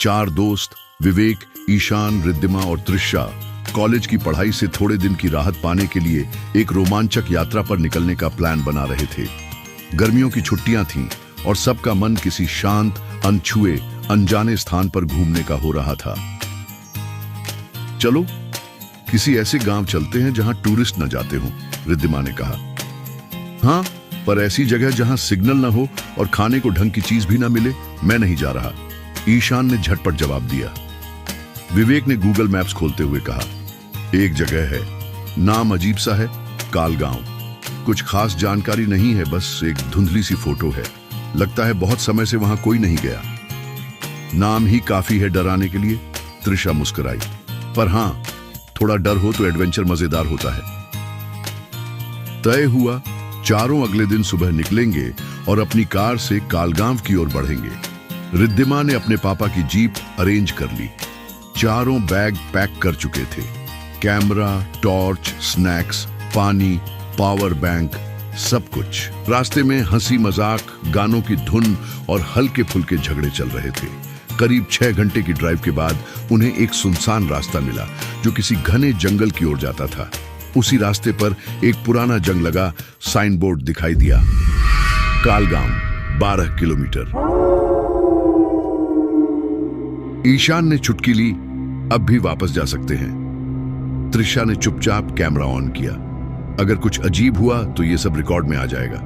चार दोस्त विवेक, ईशान, रिद्धिमा और तृषा कॉलेज की पढ़ाई से थोड़े दिन की राहत पाने के लिए एक रोमांचक यात्रा पर निकलने का प्लान बना रहे थे। गर्मियों की छुट्टियां थीं और सबका मन किसी शांत, अनछुए, अनजाने स्थान पर घूमने का हो रहा था। चलो किसी ऐसे गांव चलते हैं जहां टूरिस्ट न जाते हों, रिद्धिमा ने कहा। हाँ, पर ऐसी जगह जहां सिग्नल न हो और खाने को ढंग की चीज भी न मिले, मैं नहीं जा रहा, ईशान ने झटपट जवाब दिया। विवेक ने गूगल मैप्स खोलते हुए कहा, एक जगह है, नाम अजीब सा है, कालगांव। कुछ खास जानकारी नहीं है, बस एक धुंधली सी फोटो है। लगता है बहुत समय से वहां कोई नहीं गया। नाम ही काफी है डराने के लिए, तृषा मुस्कुराई। पर हां, थोड़ा डर हो तो एडवेंचर मजेदार होता है। तय हुआ, चारों अगले दिन सुबह निकलेंगे और अपनी कार से कालगांव की ओर बढ़ेंगे। रिद्धिमा ने अपने पापा की जीप अरेंज कर ली। चारों बैग पैक कर चुके थे। कैमरा, टॉर्च, स्नैक्स, पानी, पावर बैंक, सब कुछ। रास्ते में हंसी मजाक, गानों की धुन और हल्के फुल्के झगड़े चल रहे थे। करीब 6 घंटे की ड्राइव के बाद उन्हें एक सुनसान रास्ता मिला जो किसी घने जंगल की ओर जाता था। उसी रास्ते पर एक पुराना जंग लगा साइन बोर्ड दिखाई दिया, कालगांव 12 किलोमीटर। ईशान ने चुटकी ली, अब भी वापस जा सकते हैं। तृषा ने चुपचाप कैमरा ऑन किया, अगर कुछ अजीब हुआ तो यह सब रिकॉर्ड में आ जाएगा।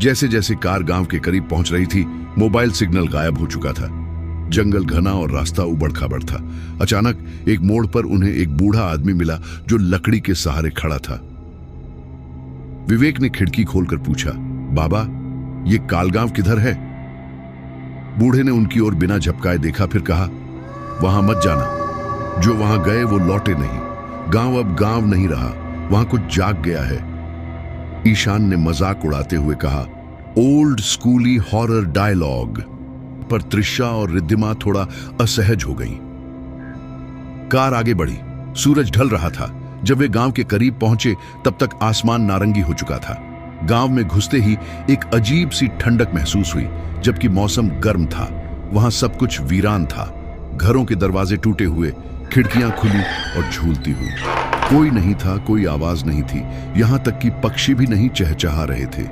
जैसे जैसे कार गांव के करीब पहुंच रही थी, मोबाइल सिग्नल गायब हो चुका था। जंगल घना और रास्ता उबड़ खाबड़ था। अचानक एक मोड़ पर उन्हें एक बूढ़ा आदमी मिला जो लकड़ी के सहारे खड़ा था। विवेक ने खिड़की खोलकर पूछा, बाबा, ये कालगांव किधर है? बूढ़े ने उनकी ओर बिना झपकाए देखा, फिर कहा, वहां मत जाना, जो वहां गए वो लौटे नहीं। गांव अब गांव नहीं रहा, वहां कुछ जाग गया है। ईशान ने मजाक उड़ाते हुए कहा, ओल्ड स्कूली हॉरर डायलॉग। पर तृषा और रिद्धिमा थोड़ा असहज हो गईं। कार आगे बढ़ी। सूरज ढल रहा था। जब वे गांव के करीब पहुंचे तब तक आसमान नारंगी हो चुका था। गांव में घुसते ही एक अजीब सी ठंडक महसूस हुई, जबकि मौसम गर्म था। वहां सब कुछ वीरान था। घरों के दरवाजे टूटे हुए, खिड़कियां खुली और झूलती हुई। कोई नहीं था, कोई आवाज नहीं थी, यहां तक कि पक्षी भी नहीं चहचहा रहे थे।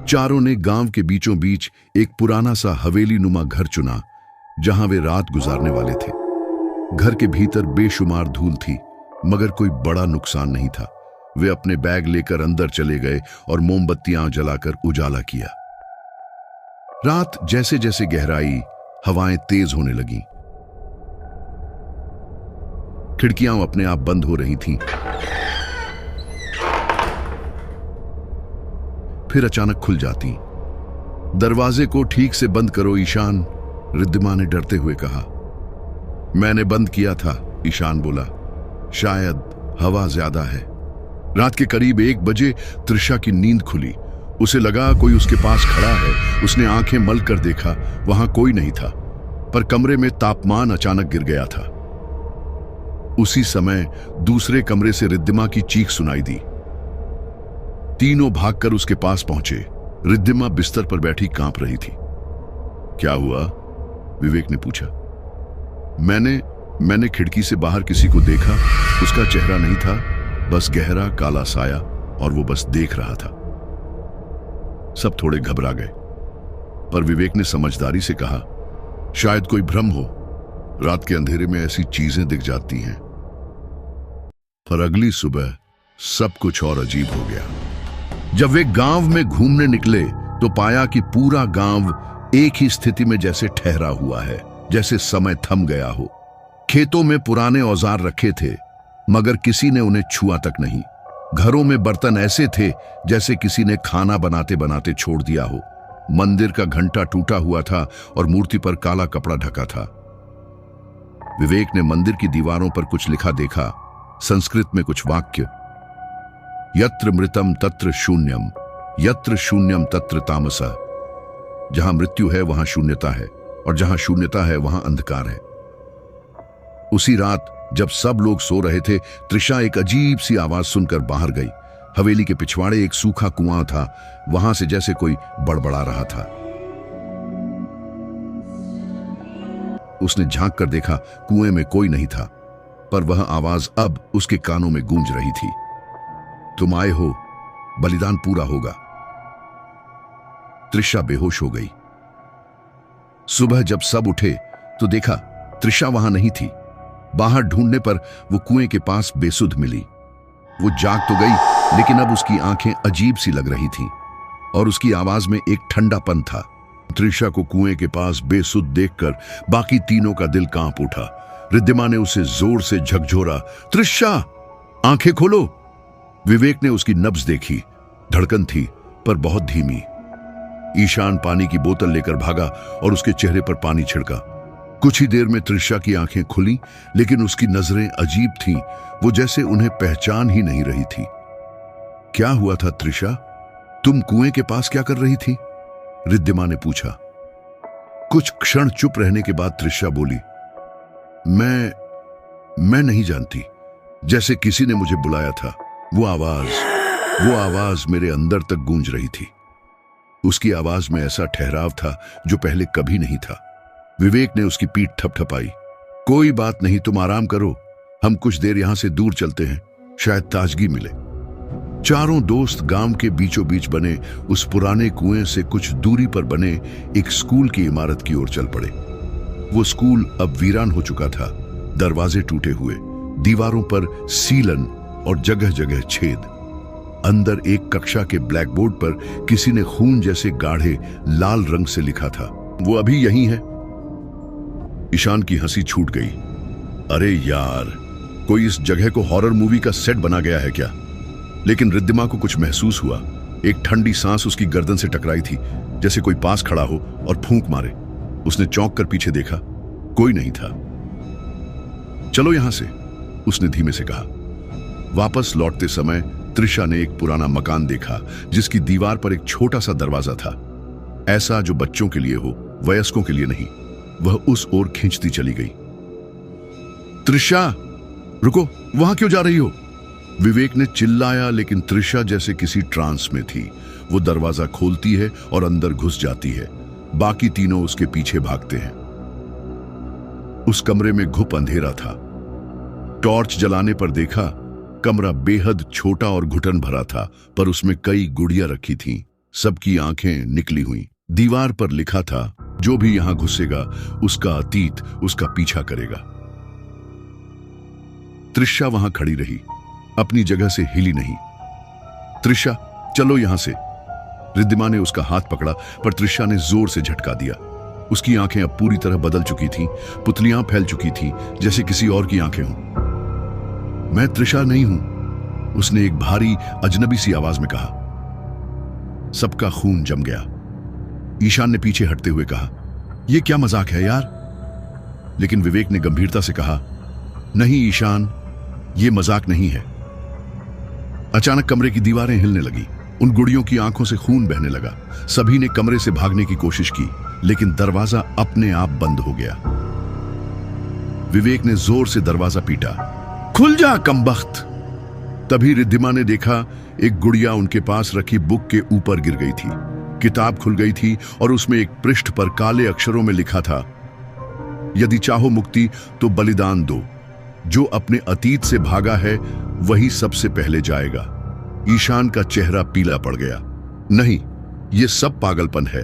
चारों ने गांव के बीचों बीच एक पुराना सा हवेली नुमा घर चुना, जहां वे रात गुजारने वाले थे। घर के भीतर बेशुमार धूल थी, मगर कोई बड़ा नुकसान नहीं था। वे अपने बैग लेकर अंदर चले गए और मोमबत्तियां जलाकर उजाला किया। रात जैसे जैसे गहराई, हवाएं तेज होने लगीं। खिड़कियां अपने आप बंद हो रही थीं। फिर अचानक खुल जाती। दरवाजे को ठीक से बंद करो ईशान, रिद्धिमा ने डरते हुए कहा। मैंने बंद किया था, ईशान बोला, शायद हवा ज्यादा है। रात के करीब 1 बजे तृषा की नींद खुली। उसे लगा कोई उसके पास खड़ा है। उसने आंखें मल कर देखा, वहां कोई नहीं था, पर कमरे में तापमान अचानक गिर गया था। उसी समय दूसरे कमरे से रिद्धिमा की चीख सुनाई दी। तीनों भागकर उसके पास पहुंचे। रिद्धिमा बिस्तर पर बैठी कांप रही थी। क्या हुआ? विवेक ने पूछा। मैंने खिड़की से बाहर किसी को देखा। उसका चेहरा नहीं था, बस गहरा काला साया, और वो बस देख रहा था। सब थोड़े घबरा गए, पर विवेक ने समझदारी से कहा, शायद कोई भ्रम हो। रात के अंधेरे में ऐसी चीजें दिख जाती हैं। पर अगली सुबह सब कुछ और अजीब हो गया। जब वे गांव में घूमने निकले तो पाया कि पूरा गांव एक ही स्थिति में जैसे ठहरा हुआ है, जैसे समय थम गया हो। खेतों में पुराने औजार रखे थे, मगर किसी ने उन्हें छुआ तक नहीं। घरों में बर्तन ऐसे थे जैसे किसी ने खाना बनाते बनाते छोड़ दिया हो। मंदिर का घंटा टूटा हुआ था और मूर्ति पर काला कपड़ा ढका था। विवेक ने मंदिर की दीवारों पर कुछ लिखा देखा, संस्कृत में कुछ वाक्य, यत्र मृतम तत्र शून्यम, यत्र शून्यम तत्र तामसः। जहां मृत्यु है वहां शून्यता है, और जहां शून्यता है वहां अंधकार है। उसी रात जब सब लोग सो रहे थे, तृषा एक अजीब सी आवाज सुनकर बाहर गई। हवेली के पिछवाड़े एक सूखा कुआं था, वहां से जैसे कोई बड़बड़ा रहा था। उसने झांक कर देखा, कुएं में कोई नहीं था, पर वह आवाज अब उसके कानों में गूंज रही थी। तुम आए हो, बलिदान पूरा होगा। त्रिशा बेहोश हो गई। सुबह जब सब उठे तो देखा त्रिशा वहां नहीं थी। बाहर ढूंढने पर वो कुएं के पास बेसुध मिली। वो जाग तो गई, लेकिन अब उसकी आंखें अजीब सी लग रही थीं और उसकी आवाज में एक ठंडापन था। त्रिशा को कुएं के पास बेसुध देखकर बाकी तीनों का दिल कांप उठा। रिद्धिमा ने उसे जोर से झकझोरा, त्रिशा, आंखें खोलो। विवेक ने उसकी नब्ज देखी। धड़कन थी पर बहुत धीमी। ईशान पानी की बोतल लेकर भागा और उसके चेहरे पर पानी छिड़का। कुछ ही देर में त्रिशा की आंखें खुली, लेकिन उसकी नजरें अजीब थीं, वो जैसे उन्हें पहचान ही नहीं रही थी। क्या हुआ था त्रिशा? तुम कुएं के पास क्या कर रही थी? रिद्धिमा ने पूछा। कुछ क्षण चुप रहने के बाद त्रिशा बोली, मैं नहीं जानती। जैसे किसी ने मुझे बुलाया था। वो आवाज मेरे अंदर तक गूंज रही थी। उसकी आवाज में ऐसा ठहराव था जो पहले कभी नहीं था। विवेक ने उसकी पीठ थपथपाई। कोई बात नहीं, तुम आराम करो, हम कुछ देर यहां से दूर चलते हैं, शायद ताजगी मिले। चारों दोस्त गांव के बीचों बीच बने उस पुराने कुएं से कुछ दूरी पर बने एक स्कूल की इमारत की ओर चल पड़े। वो स्कूल अब वीरान हो चुका था। दरवाजे टूटे हुए, दीवारों पर सीलन और जगह जगह छेद। अंदर एक कक्षा के ब्लैक बोर्ड पर किसी ने खून जैसे गाढ़े लाल रंग से लिखा था, वो अभी यहीं है। ईशान की हंसी छूट गई। अरे यार, कोई इस जगह को हॉरर मूवी का सेट बना गया है क्या? लेकिन रिद्धिमा को कुछ महसूस हुआ। एक ठंडी सांस उसकी गर्दन से टकराई थी, जैसे कोई पास खड़ा हो और फूंक मारे। उसने चौंक कर पीछे देखा, कोई नहीं था। चलो यहां से, उसने धीमे से कहा। वापस लौटते समय त्रिशा ने एक पुराना मकान देखा जिसकी दीवार पर एक छोटा सा दरवाजा था, ऐसा जो बच्चों के लिए हो, वयस्कों के लिए नहीं। वह उस ओर खींचती चली गई। त्रिशा, रुको, वहां क्यों जा रही हो? विवेक ने चिल्लाया, लेकिन त्रिशा जैसे किसी ट्रांस में थी। वो दरवाजा खोलती है और अंदर घुस जाती है। बाकी तीनों उसके पीछे भागते हैं। उस कमरे में घुप अंधेरा था। टॉर्च जलाने पर देखा कमरा बेहद छोटा और घुटन भरा था, पर उसमें कई गुड़ियां रखी थीं। सबकी आंखें निकली हुई। दीवार पर लिखा था, जो भी यहां घुसेगा उसका अतीत उसका पीछा करेगा। त्रिशा वहां खड़ी रही, अपनी जगह से हिली नहीं। त्रिशा, चलो यहां से। रिद्धिमा ने उसका हाथ पकड़ा, पर त्रिशा ने जोर से झटका दिया। उसकी आंखें अब पूरी तरह बदल चुकी थीं, पुतलियां फैल चुकी थीं, जैसे किसी और की आंखें हों। मैं त्रिशा नहीं हूं, उसने एक भारी अजनबी सी आवाज में कहा। सबका खून जम गया। ईशान ने पीछे हटते हुए कहा, यह क्या मजाक है यार? लेकिन विवेक ने गंभीरता से कहा, नहीं ईशान, यह मजाक नहीं है। अचानक कमरे की दीवारें हिलने लगी। उन गुड़ियों की आंखों से खून बहने लगा। सभी ने कमरे से भागने की कोशिश की, लेकिन दरवाजा अपने आप बंद हो गया। विवेक ने जोर से दरवाजा पीटा, खुल जा कमबख्त। तभी रिद्धिमा ने देखा एक गुड़िया उनके पास रखी बुक के ऊपर गिर गई थी। किताब खुल गई थी और उसमें एक पृष्ठ पर काले अक्षरों में लिखा था, यदि चाहो मुक्ति तो बलिदान दो। जो अपने अतीत से भागा है वही सबसे पहले जाएगा। ईशान का चेहरा पीला पड़ गया। नहीं, यह सब पागलपन है।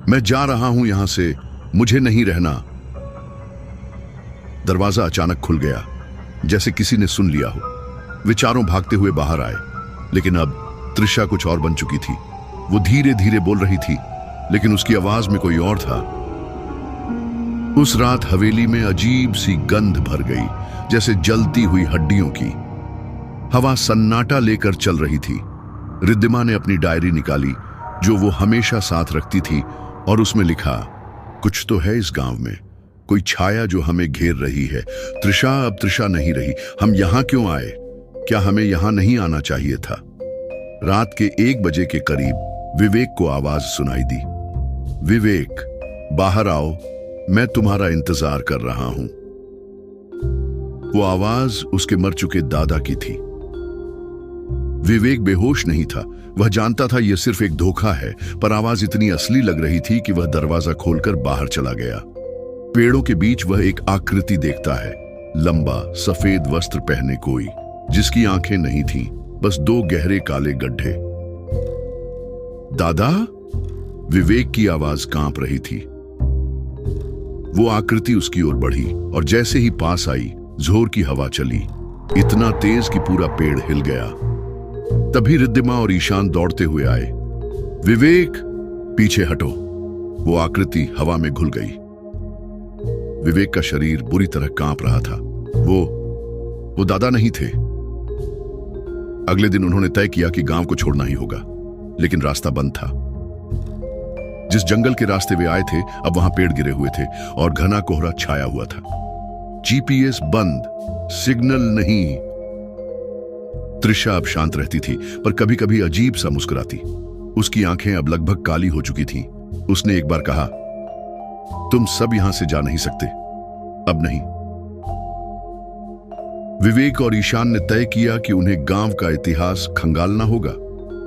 मैं जा रहा हूं यहां से, मुझे नहीं रहना। दरवाजा अचानक खुल गया, जैसे किसी ने सुन लिया हो। वे चारों भागते हुए बाहर आए, लेकिन अब त्रिशा कुछ और बन चुकी थी। वो धीरे धीरे बोल रही थी, लेकिन उसकी आवाज में कोई और था। उस रात हवेली में अजीब सी गंध भर गई, जैसे जलती हुई हड्डियों की। हवा सन्नाटा लेकर चल रही थी। रिद्धिमा ने अपनी डायरी निकाली, जो वो हमेशा साथ रखती थी, और उसमें लिखा, कुछ तो है इस गांव में, कोई छाया जो हमें घेर रही है। त्रिशा अब त्रिशा नहीं रही। हम यहां क्यों आए? क्या हमें यहां नहीं आना चाहिए था? रात के 1 बजे के करीब विवेक को आवाज सुनाई दी, विवेक, बाहर आओ, मैं तुम्हारा इंतजार कर रहा हूं। वो आवाज उसके मर चुके दादा की थी। विवेक बेहोश नहीं था। वह जानता था यह सिर्फ एक धोखा है, पर आवाज इतनी असली लग रही थी कि वह दरवाजा खोलकर बाहर चला गया। पेड़ों के बीच वह एक आकृति देखता है, लंबा सफेद वस्त्र पहने कोई, जिसकी आंखें नहीं थीं, बस दो गहरे काले गड्ढे। दादा, विवेक की आवाज कांप रही थी। वो आकृति उसकी ओर बढ़ी और जैसे ही पास आई, जोर की हवा चली, इतना तेज कि पूरा पेड़ हिल गया। तभी रिद्धिमा और ईशान दौड़ते हुए आए। विवेक, पीछे हटो। वो आकृति हवा में घुल गई। विवेक का शरीर बुरी तरह कांप रहा था। वो दादा नहीं थे। अगले दिन उन्होंने तय किया कि गांव को छोड़ना ही होगा, लेकिन रास्ता बंद था। जिस जंगल के रास्ते वे आए थे, अब वहां पेड़ गिरे हुए थे और घना कोहरा छाया हुआ था। जीपीएस बंद, सिग्नल नहीं। त्रिशा अब शांत रहती थी, पर कभी कभी अजीब सा मुस्कुराती। उसकी आंखें अब लगभग काली हो चुकी थीं। उसने एक बार कहा, तुम सब यहां से जा नहीं सकते, अब नहीं। विवेक और ईशान ने तय किया कि उन्हें गांव का इतिहास खंगालना होगा।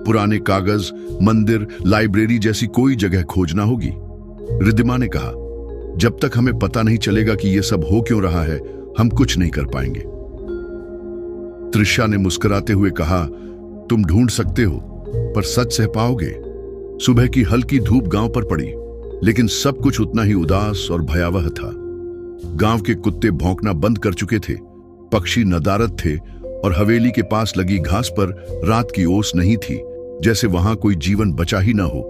पुराने कागज, मंदिर, लाइब्रेरी जैसी कोई जगह खोजना होगी। रिद्धिमा ने कहा, जब तक हमें पता नहीं चलेगा कि यह सब हो क्यों रहा है, हम कुछ नहीं कर पाएंगे। त्रिशा ने मुस्कुराते हुए कहा, तुम ढूंढ सकते हो, पर सच सह पाओगे? सुबह की हल्की धूप गांव पर पड़ी, लेकिन सब कुछ उतना ही उदास और भयावह था। गांव के कुत्ते भौंकना बंद कर चुके थे, पक्षी नदारद थे और हवेली के पास लगी घास पर रात की ओस नहीं थी, जैसे वहां कोई जीवन बचा ही ना हो।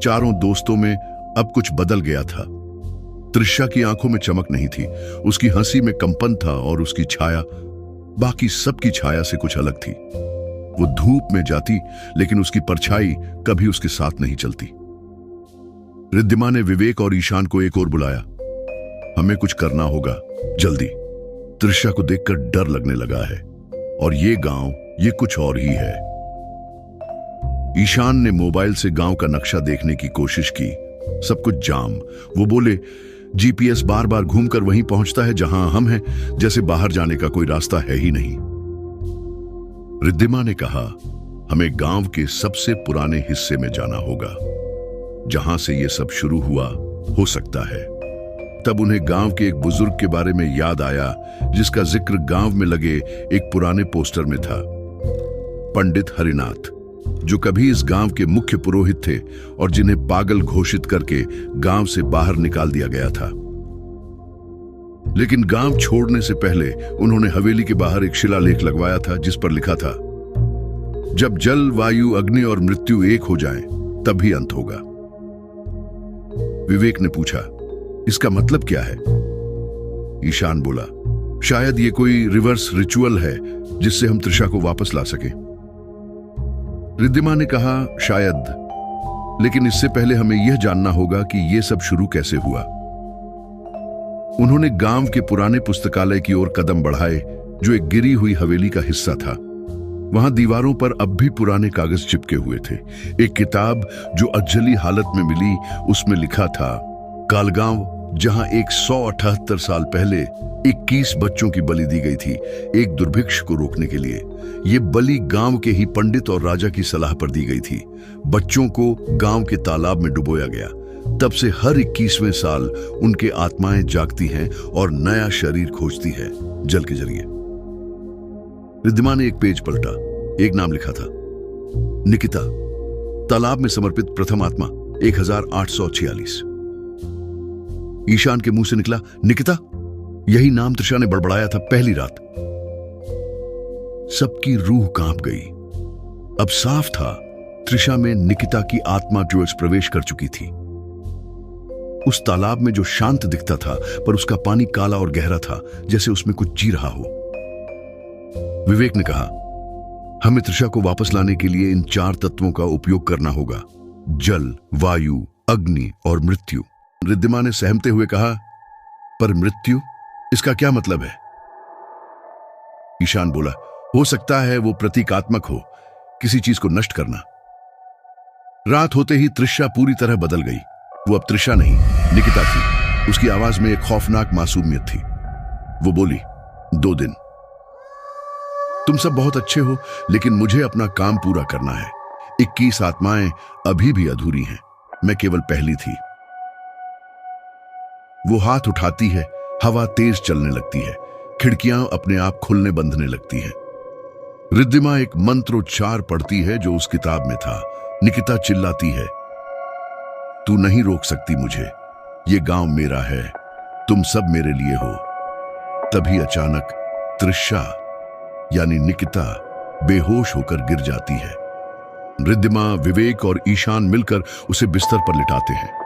चारों दोस्तों में अब कुछ बदल गया था। त्रिशा की आंखों में चमक नहीं थी, उसकी हंसी में कंपन था और उसकी छाया बाकी सबकी छाया से कुछ अलग थी। वो धूप में जाती, लेकिन उसकी परछाई कभी उसके साथ नहीं चलती। रिद्धिमा ने विवेक और ईशान को एक और बुलाया। हमें कुछ करना होगा, जल्दी। त्रिशा को देखकर डर लगने लगा है, और ये गांव ये कुछ और ही है। ईशान ने मोबाइल से गांव का नक्शा देखने की कोशिश की। सब कुछ जाम। वो बोले, जीपीएस बार बार घूमकर वहीं पहुंचता है जहां हम हैं, जैसे बाहर जाने का कोई रास्ता है ही नहीं। रिद्धिमा ने कहा, हमें गांव के सबसे पुराने हिस्से में जाना होगा, जहां से यह सब शुरू हुआ हो सकता है। तब उन्हें गांव के एक बुजुर्ग के बारे में याद आया, जिसका जिक्र गांव में लगे एक पुराने पोस्टर में था। पंडित हरिनाथ, जो कभी इस गांव के मुख्य पुरोहित थे और जिन्हें पागल घोषित करके गांव से बाहर निकाल दिया गया था। लेकिन गांव छोड़ने से पहले उन्होंने हवेली के बाहर एक शिलालेख लगवाया था, जिस पर लिखा था, जब जल, वायु, अग्नि और मृत्यु एक हो जाएं, तभी अंत होगा। विवेक ने पूछा, इसका मतलब क्या है? ईशान बोला, शायद ये कोई रिवर्स रिचुअल है जिससे हम त्रिशा को वापस ला सकें। रिद्धिमा ने कहा, शायद, लेकिन इससे पहले हमें यह जानना होगा कि यह सब शुरू कैसे हुआ। उन्होंने गांव के पुराने पुस्तकालय की ओर कदम बढ़ाए, जो एक गिरी हुई हवेली का हिस्सा था। वहां दीवारों पर अब भी पुराने कागज चिपके हुए थे। एक किताब जो अधजली हालत में मिली, उसमें लिखा था, कालगांव, जहां 178 साल पहले 21 बच्चों की बलि दी गई थी, एक दुर्भिक्ष को रोकने के लिए। ये बलि गांव के ही पंडित और राजा की सलाह पर दी गई थी। बच्चों को गांव के तालाब में डुबोया गया। तब से हर 21वें साल उनके आत्माएं जागती हैं और नया शरीर खोजती है, जल के जरिए। रिद्धिमा ने एक पेज पलटा। एक नाम लिखा था, निकिता, तालाब में समर्पित प्रथम आत्मा, 1846। ईशान के मुंह से निकला, निकिता? यही नाम त्रिशा ने बड़बड़ाया था पहली रात। सबकी रूह कांप गई। अब साफ था, त्रिशा में निकिता की आत्मा जो प्रवेश कर चुकी थी। उस तालाब में जो शांत दिखता था, पर उसका पानी काला और गहरा था, जैसे उसमें कुछ जी रहा हो। विवेक ने कहा, हमें त्रिशा को वापस लाने के लिए इन 4 तत्वों का उपयोग करना होगा, जल, वायु, अग्नि और मृत्यु। रिद्धिमा ने सहमते हुए कहा, पर मृत्यु, इसका क्या मतलब है? ईशान बोला, हो सकता है वो प्रतीकात्मक हो, किसी चीज को नष्ट करना। रात होते ही त्रिशा पूरी तरह बदल गई। वो अब त्रिशा नहीं, निकिता थी। उसकी आवाज में एक खौफनाक मासूमियत थी। वो बोली, 2 दिन। तुम सब बहुत अच्छे हो, लेकिन मुझे अपना काम पूरा करना है। 21 आत्माएं अभी भी अधूरी हैं। मैं केवल पहली थी। वो हाथ उठाती है, हवा तेज चलने लगती है, खिड़कियां अपने आप खुलने बंधने लगती हैं। रिद्धिमा एक मंत्रोच्चार पढ़ती है जो उस किताब में था। निकिता चिल्लाती है, तू नहीं रोक सकती मुझे, ये गांव मेरा है, तुम सब मेरे लिए हो। तभी अचानक त्रिशा यानी निकिता बेहोश होकर गिर जाती है। रिद्धिमा, विवेक और ईशान मिलकर उसे बिस्तर पर लिटाते हैं।